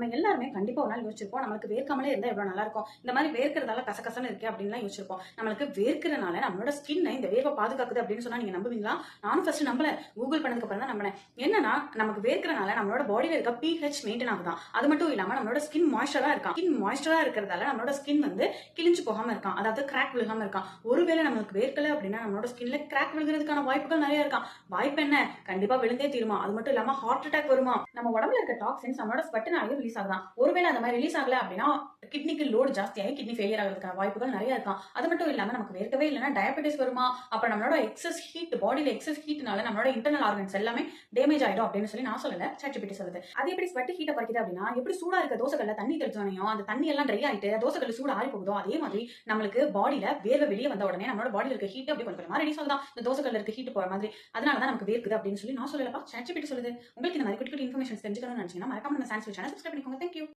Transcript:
நம்ம எல்லாருமே கண்டிப்பா ஒரு நாள் யோசிச்சிருப்போம், நம்மளுக்கு வேர்க்காமலே இருந்தா எவ்வளவு நல்லா இருக்கும், இந்த மாதிரி வேர்க்கிறதால கசகசன்னு இருக்கு அப்படின்லாம் யோசிச்சிருப்போம். நம்மளுக்கு வேர்க்கிறனால நம்மளோட ஸ்கின் இந்த வேர்வை பாதுகாக்குது அப்படின்னு சொன்னா நீங்க நம்புவீங்களா? நானும் ஃபர்ஸ்ட் நம்பல, கூகுள் பண்ணதுக்கு அப்புறம் தான் நம்பினேன். என்னன்னா நமக்கு வேர்க்கிறனால நம்மளோட பாடியில இருக்க pH மெயின்டைன் ஆகுதான். அது மட்டும் இல்லாம நம்மளோட ஸ்கின் மாய்ஸ்சரா இருக்கா. ஸ்கின் மாய்ஸ்சரா இருக்கிறதால நம்மளோட ஸ்கின் வந்து கிழிஞ்சு போகாம இருக்கான், அதாவது கிராக் விழுகாம இருக்கான். ஒருவேளை நம்மளுக்கு வேர்க்கல அப்படின்னா நம்மளோட ஸ்கின்ல கிராக் விழுகிறதுக்கான வாய்ப்புகள் நிறைய இருக்கான். வாய்ப்பு என்ன? கண்டிப்பா விழுந்தே தீருமா. அது மட்டும் இல்லாம ஹார்ட் அட்டாக் வருமா. நம்ம உடம்புல இருக்க டாக்ஸின்ஸ் நம்மளோட ஸ்வெட்னாலேயே ரிலீஸ் ஆகுதான். ஒருவேளை அந்த மாதிரி ரிலீஸ் ஆகல அப்படின்னா கிட்னிக்கு லோடு ஜாஸ்தியாகி கிட்னி ஃபெயிலியர் ஆகிறதுக்கான வாய்ப்புகள் நிறைய இருக்கான். அது மட்டும் இல்லாம நமக்கு வேர்க்கவே இல்லைன்னா டயபெட்டிஸ் வருமா. அப்புறம் நம்மளோட எக்ஸஸ் ஹீட், பாடியில எக்ஸஸ் ஹீட்னால நம்மளோட இன்டர்னல் ஆர்கன்ஸ் எல்லாமே டேமேஜ் ஆயிடும் அப்படின்னு சொல்லி நான் சொல்லல, ChatGPT சொல்லுது. அது எப்படி ஸ்வெட் ஹீட்டை குறைக்குது அப்படின்னா, எப்படி சூடா இருக்க தோசைகள்ல தண்ணி தெளிச்சோனையும் அந்த தண்ணி எல்லாம் ட்ரை ஆயிட்டு தோசைகள் சூடு ஆறி போகுதோ, அதே மாதிரி நம்மளுக்கு பாடியில வேர்வை வெளியே வந்த உடனே நம்மளோட பாடியில இருக்க ஹீட் அப்படி கொஞ்சம் கொஞ்சமா ரெடியூஸ் ஆகுதான், இந்த தோசைகள்ல இருக்க ஹீட் போற மாதிரி. அதனாலதான் நமக்கு வேர்க்குது அப்படின்னு சொல்லி நான் சொல்லலப்பா, ChatGPT சொல்லுது. உங்களுக்கு இந்த மாதிரி குட்டி குட்டி இன்ஃபர்மேஷன் தெரிஞ்சுக்கணும்னு நினைச்சீங்கன்னா மறக்காம நம்ம சான்ஸ் சேனல் சப்ஸ்கிரைப் பண்ணிக்கோங்க. தேங்க்யூ.